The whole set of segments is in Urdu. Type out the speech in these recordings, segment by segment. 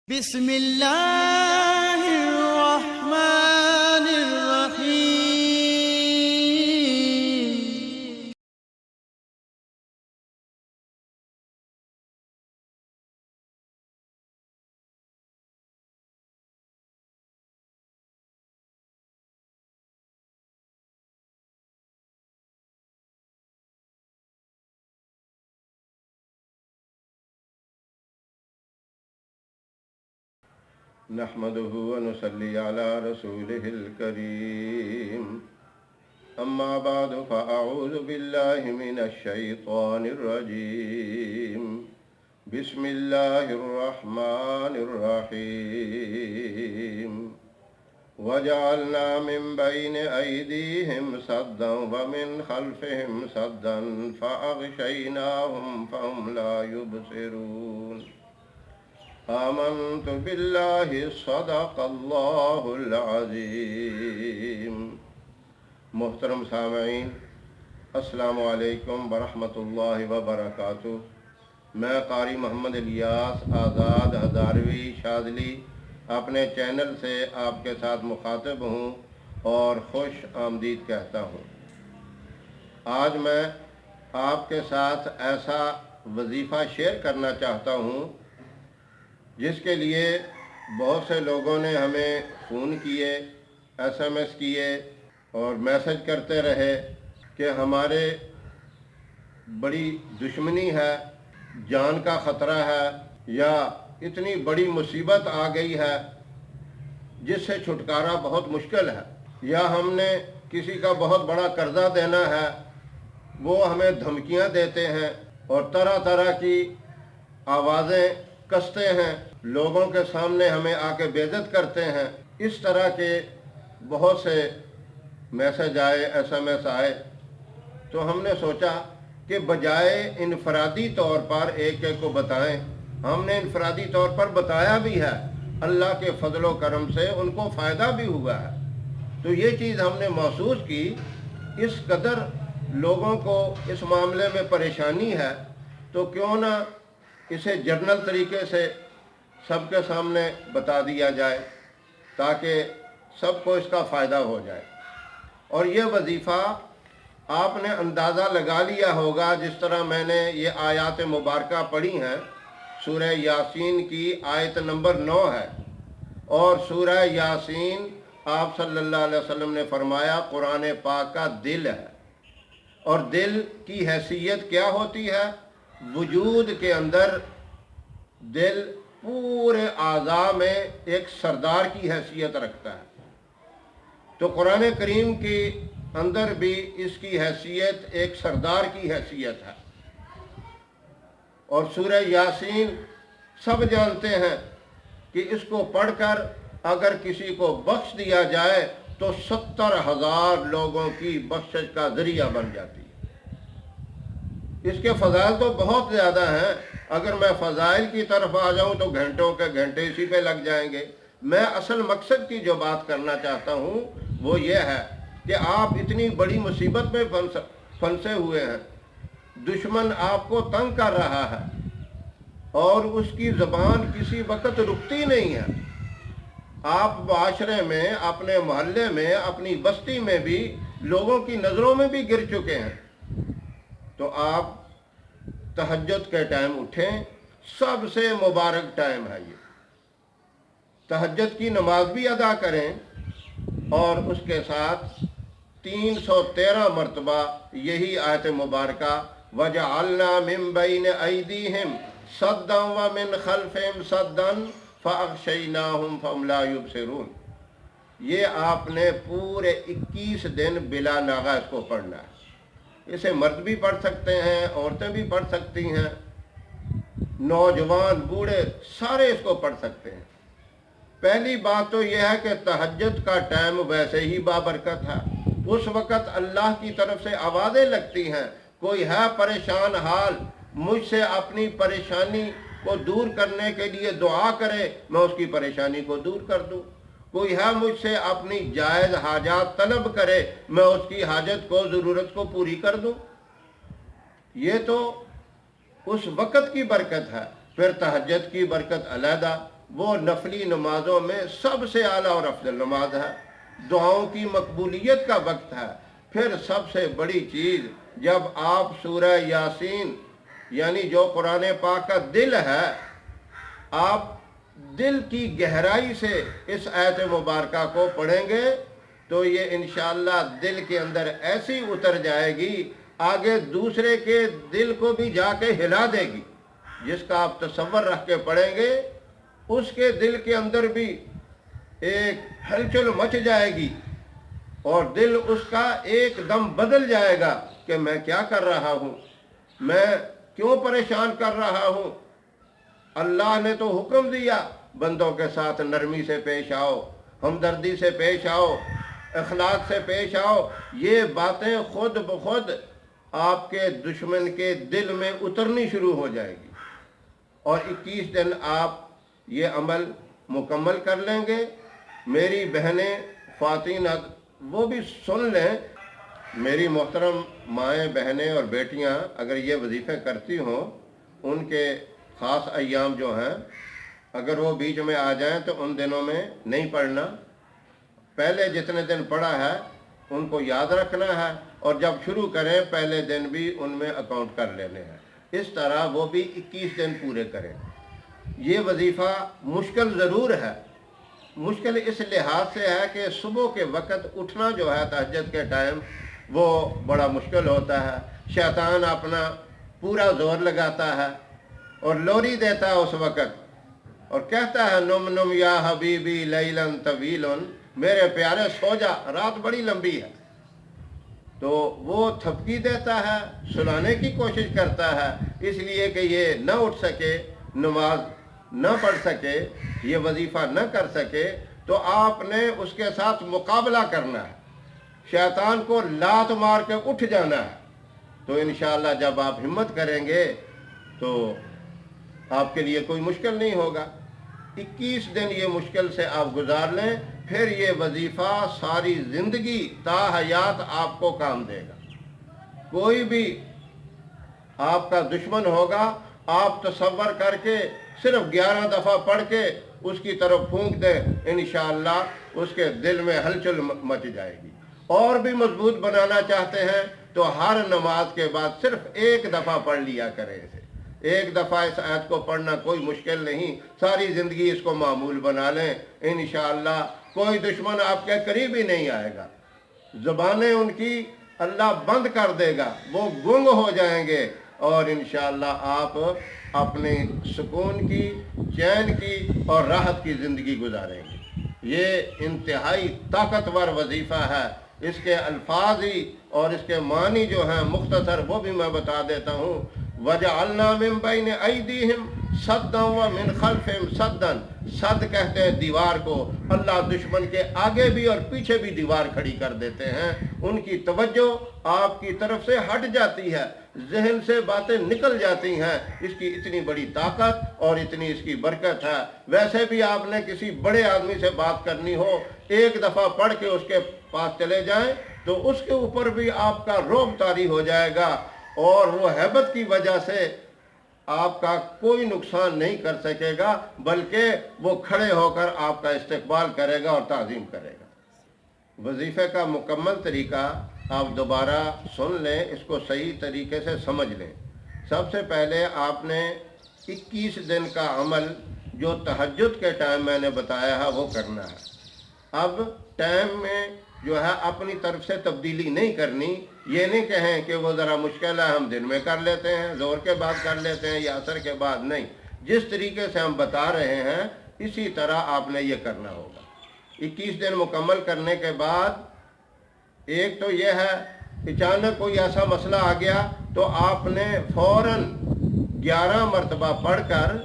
بسم اللہ الرحمن الرحیم۔ نحمده ونصلي على رسوله الكريم أما بعد فأعوذ بالله من الشيطان الرجيم بسم الله الرحمن الرحيم وجعلنا من بين أيديهم سدا ومن خلفهم سدا فأغشيناهم فهم لا يبصرون آمنت بالله صدق اللہ العظیم۔ محترم سامعین، السلام علیکم ورحمۃ اللہ وبرکاتہ۔ میں قاری محمد الیاس آزاد ہزاروی شاذلی اپنے چینل سے آپ کے ساتھ مخاطب ہوں اور خوش آمدید کہتا ہوں۔ آج میں آپ کے ساتھ ایسا وظیفہ شیئر کرنا چاہتا ہوں جس کے لیے بہت سے لوگوں نے ہمیں فون کیے، ایس ایم ایس کیے اور میسج کرتے رہے کہ ہمارے بڑی دشمنی ہے، جان کا خطرہ ہے، یا اتنی بڑی مصیبت آ گئی ہے جس سے چھٹکارا بہت مشکل ہے، یا ہم نے کسی کا بہت بڑا قرضہ دینا ہے، وہ ہمیں دھمکیاں دیتے ہیں اور طرح طرح کی آوازیں کستے ہیں، لوگوں کے سامنے ہمیں آ کے بے عزت کرتے ہیں۔ اس طرح کے بہت سے میسج آئے، ایس ایم ایس آئے، تو ہم نے سوچا کہ بجائے انفرادی طور پر ایک ایک کو بتائیں، ہم نے انفرادی طور پر بتایا بھی ہے، اللہ کے فضل و کرم سے ان کو فائدہ بھی ہوا ہے۔ تو یہ چیز ہم نے محسوس کی، اس قدر لوگوں کو اس معاملے میں پریشانی ہے، تو کیوں نہ اسے جنرل طریقے سے سب کے سامنے بتا دیا جائے تاکہ سب کو اس کا فائدہ ہو جائے۔ اور یہ وظیفہ آپ نے اندازہ لگا لیا ہوگا، جس طرح میں نے یہ آیات مبارکہ پڑھی ہیں۔ سورہ یاسین کی آیت نمبر 9 ہے، اور سورہ یاسین آپ صلی اللہ علیہ وسلم نے فرمایا قرآن پاک کا دل ہے۔ اور دل کی حیثیت کیا ہوتی ہے؟ وجود کے اندر دل پورے اعضاء میں ایک سردار کی حیثیت رکھتا ہے، تو قرآن کریم کے اندر بھی اس کی حیثیت ایک سردار کی حیثیت ہے۔ اور سورہ یاسین سب جانتے ہیں کہ اس کو پڑھ کر اگر کسی کو بخش دیا جائے تو 70,000 لوگوں کی بخشش کا ذریعہ بن جاتی ہے۔ اس کے فضائل تو بہت زیادہ ہیں، اگر میں فضائل کی طرف آ جاؤں تو گھنٹوں کے گھنٹے اسی پہ لگ جائیں گے۔ میں اصل مقصد کی جو بات کرنا چاہتا ہوں وہ یہ ہے کہ آپ اتنی بڑی مصیبت میں پھنسے ہوئے ہیں، دشمن آپ کو تنگ کر رہا ہے اور اس کی زبان کسی وقت رکتی نہیں ہے۔ آپ معاشرے میں، اپنے محلے میں، اپنی بستی میں بھی لوگوں کی نظروں میں بھی گر چکے ہیں، تو آپ تہجد کے ٹائم اٹھیں، سب سے مبارک ٹائم ہے یہ۔ تہجد کی نماز بھی ادا کریں اور اس کے ساتھ 313 مرتبہ یہی آیت مبارکہ وَجَعَلْنَا مِن بَيْنِ أَيْدِيهِمْ سَدًّا وَمِنْ خَلْفِهِمْ سَدًّا فَأَغْشَيْنَاهُمْ فَهُمْ لَا يُبْصِرُونَ، یہ آپ نے پورے 21 دن بلا ناغہ اس کو پڑھنا ہے۔ اسے مرد بھی پڑھ سکتے ہیں، عورتیں بھی پڑھ سکتی ہیں، نوجوان بوڑھے سارے اس کو پڑھ سکتے ہیں۔ پہلی بات تو یہ ہے کہ تہجد کا ٹائم ویسے ہی بابرکت ہے، اس وقت اللہ کی طرف سے آوازیں لگتی ہیں، کوئی ہے پریشان حال، مجھ سے اپنی پریشانی کو دور کرنے کے لیے دعا کرے، میں اس کی پریشانی کو دور کر دوں۔ کوئی ہے مجھ سے اپنی جائز حاجات طلب کرے، میں اس کی حاجت کو، ضرورت کو پوری کر دوں۔ یہ تو اس وقت کی برکت ہے، پھر تہجد کی برکت علیحدہ، وہ نفلی نمازوں میں سب سے اعلیٰ اور افضل نماز ہے، دعاؤں کی مقبولیت کا وقت ہے۔ پھر سب سے بڑی چیز، جب آپ سورہ یاسین یعنی جو قرآن پاک کا دل ہے، آپ دل کی گہرائی سے اس آیت مبارکہ کو پڑھیں گے تو یہ انشاءاللہ دل کے اندر ایسی اتر جائے گی، آگے دوسرے کے دل کو بھی جا کے ہلا دے گی۔ جس کا آپ تصور رکھ کے پڑھیں گے اس کے دل کے اندر بھی ایک ہلچل مچ جائے گی اور دل اس کا ایک دم بدل جائے گا کہ میں کیا کر رہا ہوں، میں کیوں پریشان کر رہا ہوں۔ اللہ نے تو حکم دیا بندوں کے ساتھ نرمی سے پیش آؤ، ہمدردی سے پیش آؤ، اخلاق سے پیش آؤ۔ یہ باتیں خود بخود آپ کے دشمن کے دل میں اترنی شروع ہو جائے گی، اور 21 دن آپ یہ عمل مکمل کر لیں گے۔ میری بہنیں خواتین وہ بھی سن لیں، میری محترم مائیں بہنیں اور بیٹیاں اگر یہ وظیفے کرتی ہوں، ان کے خاص ایام جو ہیں اگر وہ بیچ میں آ جائیں تو ان دنوں میں نہیں پڑھنا، پہلے جتنے دن پڑھا ہے ان کو یاد رکھنا ہے، اور جب شروع کریں پہلے دن بھی ان میں اکاؤنٹ کر لینے ہیں۔ اس طرح وہ بھی 21 دن پورے کریں۔ یہ وظیفہ مشکل ضرور ہے، مشکل اس لحاظ سے ہے کہ صبح کے وقت اٹھنا جو ہے تہجد کے ٹائم وہ بڑا مشکل ہوتا ہے، شیطان اپنا پورا زور لگاتا ہے اور لوری دیتا ہے اس وقت اور کہتا ہے نم نم یا حبیبی لیلن طویلن، میرے پیارے سو جا، رات بڑی لمبی ہے۔ تو وہ تھپکی دیتا ہے، سلانے کی کوشش کرتا ہے، اس لیے کہ یہ نہ اٹھ سکے، نماز نہ پڑھ سکے، یہ وظیفہ نہ کر سکے۔ تو آپ نے اس کے ساتھ مقابلہ کرنا ہے، شیطان کو لات مار کے اٹھ جانا ہے۔ تو انشاءاللہ جب آپ ہمت کریں گے تو آپ کے لیے کوئی مشکل نہیں ہوگا۔ 21 دن یہ مشکل سے آپ گزار لیں، پھر یہ وظیفہ ساری زندگی تا حیات آپ کو کام دے گا۔ کوئی بھی آپ کا دشمن ہوگا، آپ تصور کر کے صرف 11 دفعہ پڑھ کے اس کی طرف پھونک دیں، انشاءاللہ اس کے دل میں ہلچل مچ جائے گی۔ اور بھی مضبوط بنانا چاہتے ہیں تو ہر نماز کے بعد صرف ایک دفعہ پڑھ لیا کریں اسے۔ ایک دفعہ اس آیت کو پڑھنا کوئی مشکل نہیں، ساری زندگی اس کو معمول بنا لیں، انشاءاللہ کوئی دشمن آپ کے قریب ہی نہیں آئے گا۔ زبانیں ان کی اللہ بند کر دے گا، وہ گنگ ہو جائیں گے، اور انشاءاللہ آپ اپنے سکون کی، چین کی اور راحت کی زندگی گزاریں گے۔ یہ انتہائی طاقتور وظیفہ ہے، اس کے الفاظ ہی اور اس کے معنی جو ہیں مختصر وہ بھی میں بتا دیتا ہوں۔ وَجَعَلْنَا مِن بَيْنِ أَيْدِيهِمْ سَدًّا وَمِنْ خَلْفِهِمْ سَدًّا، سد کہتے ہیں دیوار کو۔ اللہ دشمن کے آگے بھی اور پیچھے بھی دیوار کھڑی کر دیتے ہیں، ان کی توجہ آپ کی طرف سے ہٹ جاتی ہے، ذہن سے باتیں نکل جاتی ہیں۔ اس کی اتنی بڑی طاقت اور اتنی اس کی برکت ہے۔ ویسے بھی آپ نے کسی بڑے آدمی سے بات کرنی ہو، ایک دفعہ پڑھ کے اس کے پاس چلے جائیں تو اس کے اوپر بھی آپ کا رعب طاری ہو جائے گا، اور وہ ہیبت کی وجہ سے آپ کا کوئی نقصان نہیں کر سکے گا، بلکہ وہ کھڑے ہو کر آپ کا استقبال کرے گا اور تعظیم کرے گا۔ وظیفے کا مکمل طریقہ آپ دوبارہ سن لیں، اس کو صحیح طریقے سے سمجھ لیں۔ سب سے پہلے آپ نے 21 دن کا عمل جو تہجد کے ٹائم میں نے بتایا ہے وہ کرنا ہے۔ اب ٹائم میں جو ہے اپنی طرف سے تبدیلی نہیں کرنی، یہ نہیں کہیں کہ وہ ذرا مشکل ہے ہم دن میں کر لیتے ہیں، زور کے بعد کر لیتے ہیں یا عصر کے بعد، نہیں، جس طریقے سے ہم بتا رہے ہیں اسی طرح آپ نے یہ کرنا ہوگا۔ 21 دن مکمل کرنے کے بعد ایک تو یہ ہے اچانک کوئی ایسا مسئلہ آ گیا تو آپ نے فوراً 11 مرتبہ پڑھ کر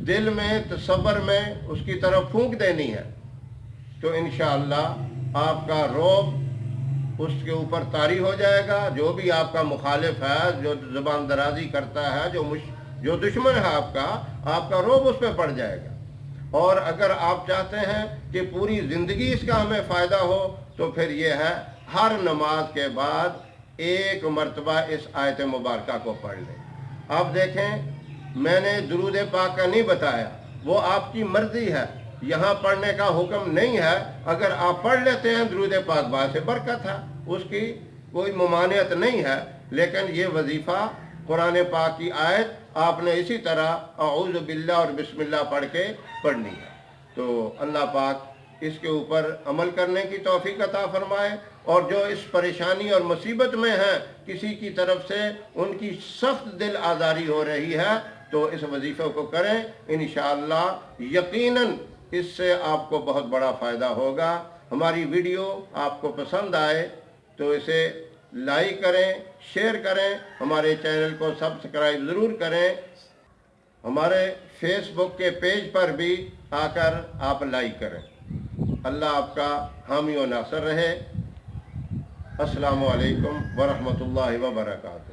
دل میں تصور میں اس کی طرف پھونک دینی ہے، تو انشاءاللہ آپ کا رعب اس کے اوپر طاری ہو جائے گا۔ جو بھی آپ کا مخالف ہے، جو زبان درازی کرتا ہے، جو دشمن ہے آپ کا رعب اس پہ پڑ جائے گا۔ اور اگر آپ چاہتے ہیں کہ پوری زندگی اس کا ہمیں فائدہ ہو تو پھر یہ ہے ہر نماز کے بعد ایک مرتبہ اس آیت مبارکہ کو پڑھ لیں۔ اب دیکھیں، میں نے درود پاک کا نہیں بتایا، وہ آپ کی مرضی ہے، یہاں پڑھنے کا حکم نہیں ہے۔ اگر آپ پڑھ لیتے ہیں درود پاک باعث برکت ہے، اس کی کوئی ممانعت نہیں ہے، لیکن یہ وظیفہ قرآن پاک کی آیت آپ نے اسی طرح اعوذ باللہ اور بسم اللہ پڑھ کے پڑھنی ہے۔ تو اللہ پاک اس کے اوپر عمل کرنے کی توفیق عطا فرمائے، اور جو اس پریشانی اور مصیبت میں ہیں، کسی کی طرف سے ان کی سخت دل آزاری ہو رہی ہے، تو اس وظیفے کو کریں، انشاءاللہ یقیناً اس سے آپ کو بہت بڑا فائدہ ہوگا۔ ہماری ویڈیو آپ کو پسند آئے تو اسے لائک کریں، شیئر کریں، ہمارے چینل کو سبسکرائب ضرور کریں، ہمارے فیس بک کے پیج پر بھی آ کر آپ لائک کریں۔ اللہ آپ کا حامی و ناصر رہے۔ السلام علیکم ورحمۃ اللہ وبرکاتہ۔